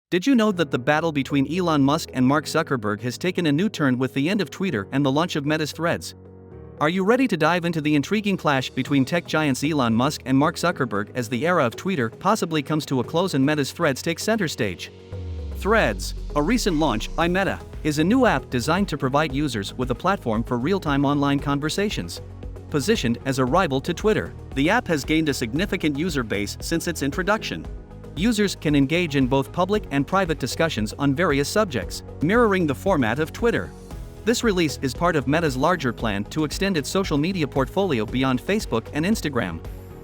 Did you know that the battle between Elon Musk and Mark Zuckerberg has taken a new turn with the end of Twitter and the launch of Meta's Threads? Are you ready to dive into the intriguing clash between tech giants Elon Musk and Mark Zuckerberg as the era of Twitter possibly comes to a close and Meta's Threads takes center stage? Threads, a recent launch by Meta, is a new app designed to provide users with a platform for real-time online conversations. Positioned as a rival to Twitter, the app has gained a significant user base since its introduction. Users can engage in both public and private discussions on various subjects, mirroring the format of Twitter. This release is part of Meta's larger plan to extend its social media portfolio beyond Facebook and Instagram.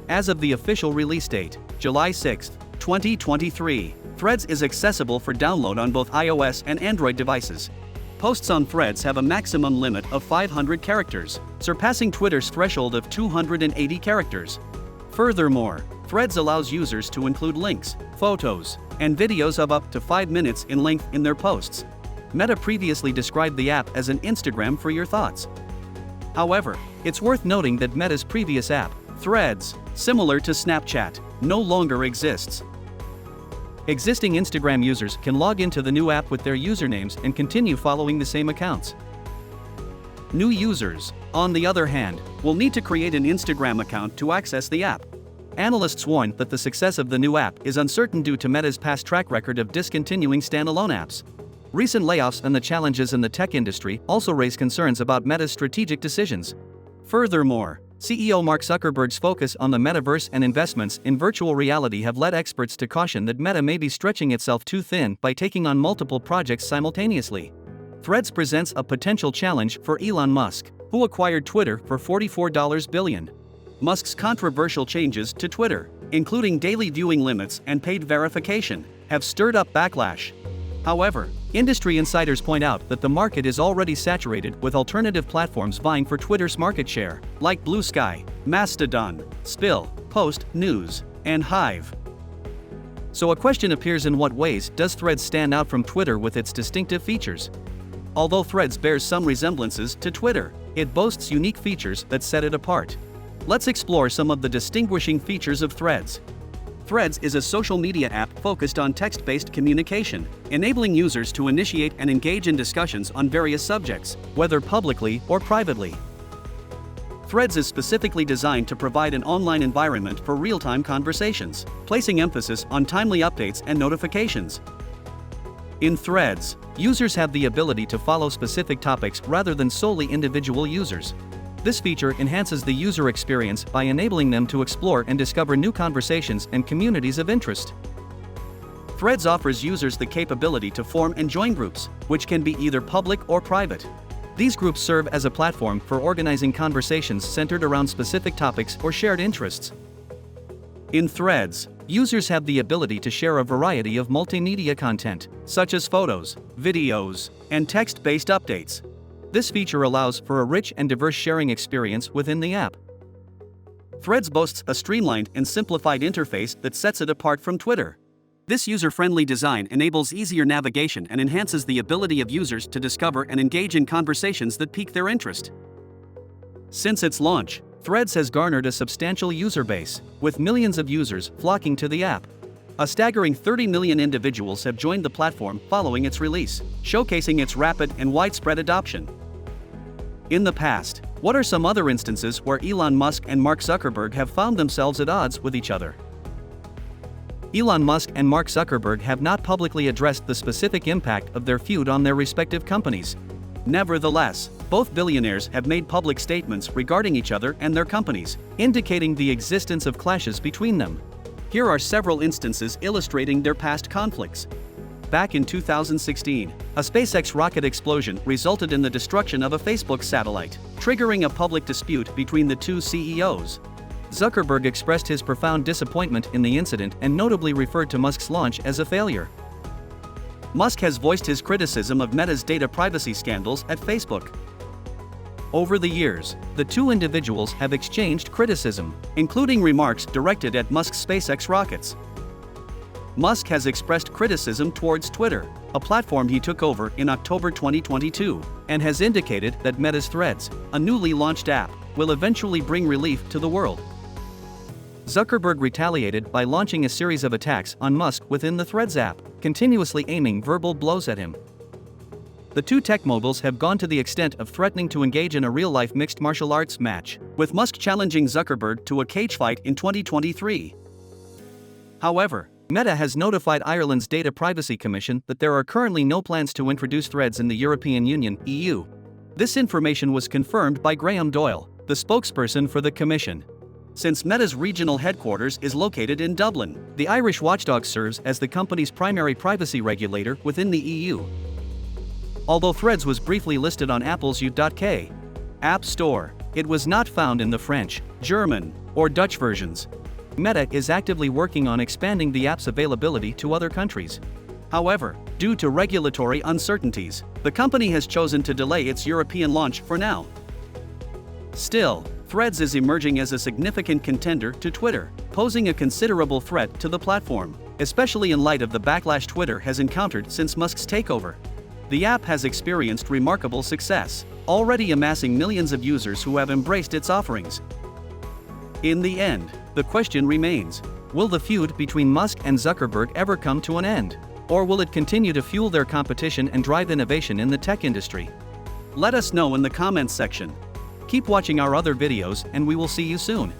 As of the official release date, July 6, 2023, Threads is accessible for download on both iOS and Android devices. Posts on Threads have a maximum limit of 500 characters, surpassing Twitter's threshold of 280 characters. Furthermore, Threads allows users to include links, photos, and videos of up to 5 minutes in length in their posts. Meta previously described the app as an Instagram for your thoughts. However, it's worth noting that Meta's previous app, Threads, similar to Snapchat, no longer exists. Existing Instagram users can log into the new app with their usernames and continue following the same accounts. New users, on the other hand, will need to create an Instagram account to access the app. Analysts warn that the success of the new app is uncertain due to Meta's past track record of discontinuing standalone apps. Recent layoffs and the challenges in the tech industry also raise concerns about Meta's strategic decisions. Furthermore, CEO Mark Zuckerberg's focus on the metaverse and investments in virtual reality have led experts to caution that Meta may be stretching itself too thin by taking on multiple projects simultaneously. Threads presents a potential challenge for Elon Musk, who acquired Twitter for $44 billion. Musk's controversial changes to Twitter, including daily viewing limits and paid verification, have stirred up backlash. However, industry insiders point out that the market is already saturated with alternative platforms vying for Twitter's market share, like Blue Sky, Mastodon, Spill, Post, News, and Hive. So a question appears: in what ways does Threads stand out from Twitter with its distinctive features? Although Threads bears some resemblances to Twitter, it boasts unique features that set it apart. Let's explore some of the distinguishing features of Threads. Threads is a social media app focused on text-based communication, enabling users to initiate and engage in discussions on various subjects, whether publicly or privately. Threads is specifically designed to provide an online environment for real-time conversations, placing emphasis on timely updates and notifications. In Threads, users have the ability to follow specific topics rather than solely individual users. This feature enhances the user experience by enabling them to explore and discover new conversations and communities of interest. Threads offers users the capability to form and join groups, which can be either public or private. These groups serve as a platform for organizing conversations centered around specific topics or shared interests. In Threads, users have the ability to share a variety of multimedia content, such as photos, videos, and text-based updates. This feature allows for a rich and diverse sharing experience within the app. Threads boasts a streamlined and simplified interface that sets it apart from Twitter. This user-friendly design enables easier navigation and enhances the ability of users to discover and engage in conversations that pique their interest. Since its launch, Threads has garnered a substantial user base, with millions of users flocking to the app. A staggering 30 million individuals have joined the platform following its release, showcasing its rapid and widespread adoption. In the past, what are some other instances where Elon Musk and Mark Zuckerberg have found themselves at odds with each other? Elon Musk and Mark Zuckerberg have not publicly addressed the specific impact of their feud on their respective companies. Nevertheless, both billionaires have made public statements regarding each other and their companies, indicating the existence of clashes between them. Here are several instances illustrating their past conflicts. Back in 2016, a SpaceX rocket explosion resulted in the destruction of a Facebook satellite, triggering a public dispute between the two CEOs. Zuckerberg expressed his profound disappointment in the incident and notably referred to Musk's launch as a failure. Musk has voiced his criticism of Meta's data privacy scandals at Facebook. Over the years, the two individuals have exchanged criticism, including remarks directed at Musk's SpaceX rockets. Musk has expressed criticism towards Twitter, a platform he took over in October 2022, and has indicated that Meta's Threads, a newly launched app, will eventually bring relief to the world. Zuckerberg retaliated by launching a series of attacks on Musk within the Threads app, continuously aiming verbal blows at him. The two tech moguls have gone to the extent of threatening to engage in a real-life mixed martial arts match, with Musk challenging Zuckerberg to a cage fight in 2023. However, Meta has notified Ireland's Data Privacy Commission that there are currently no plans to introduce Threads in the European Union (EU). This information was confirmed by Graham Doyle, the spokesperson for the Commission. Since Meta's regional headquarters is located in Dublin, the Irish watchdog serves as the company's primary privacy regulator within the EU. Although Threads was briefly listed on Apple's U.K. App Store, it was not found in the French, German, or Dutch versions. Meta is actively working on expanding the app's availability to other countries. However, due to regulatory uncertainties, the company has chosen to delay its European launch for now. Still, Threads is emerging as a significant contender to Twitter, posing a considerable threat to the platform, especially in light of the backlash Twitter has encountered since Musk's takeover. The app has experienced remarkable success, already amassing millions of users who have embraced its offerings. In the end, the question remains: will the feud between Musk and Zuckerberg ever come to an end? Or will it continue to fuel their competition and drive innovation in the tech industry? Let us know in the comments section. Keep watching our other videos and we will see you soon.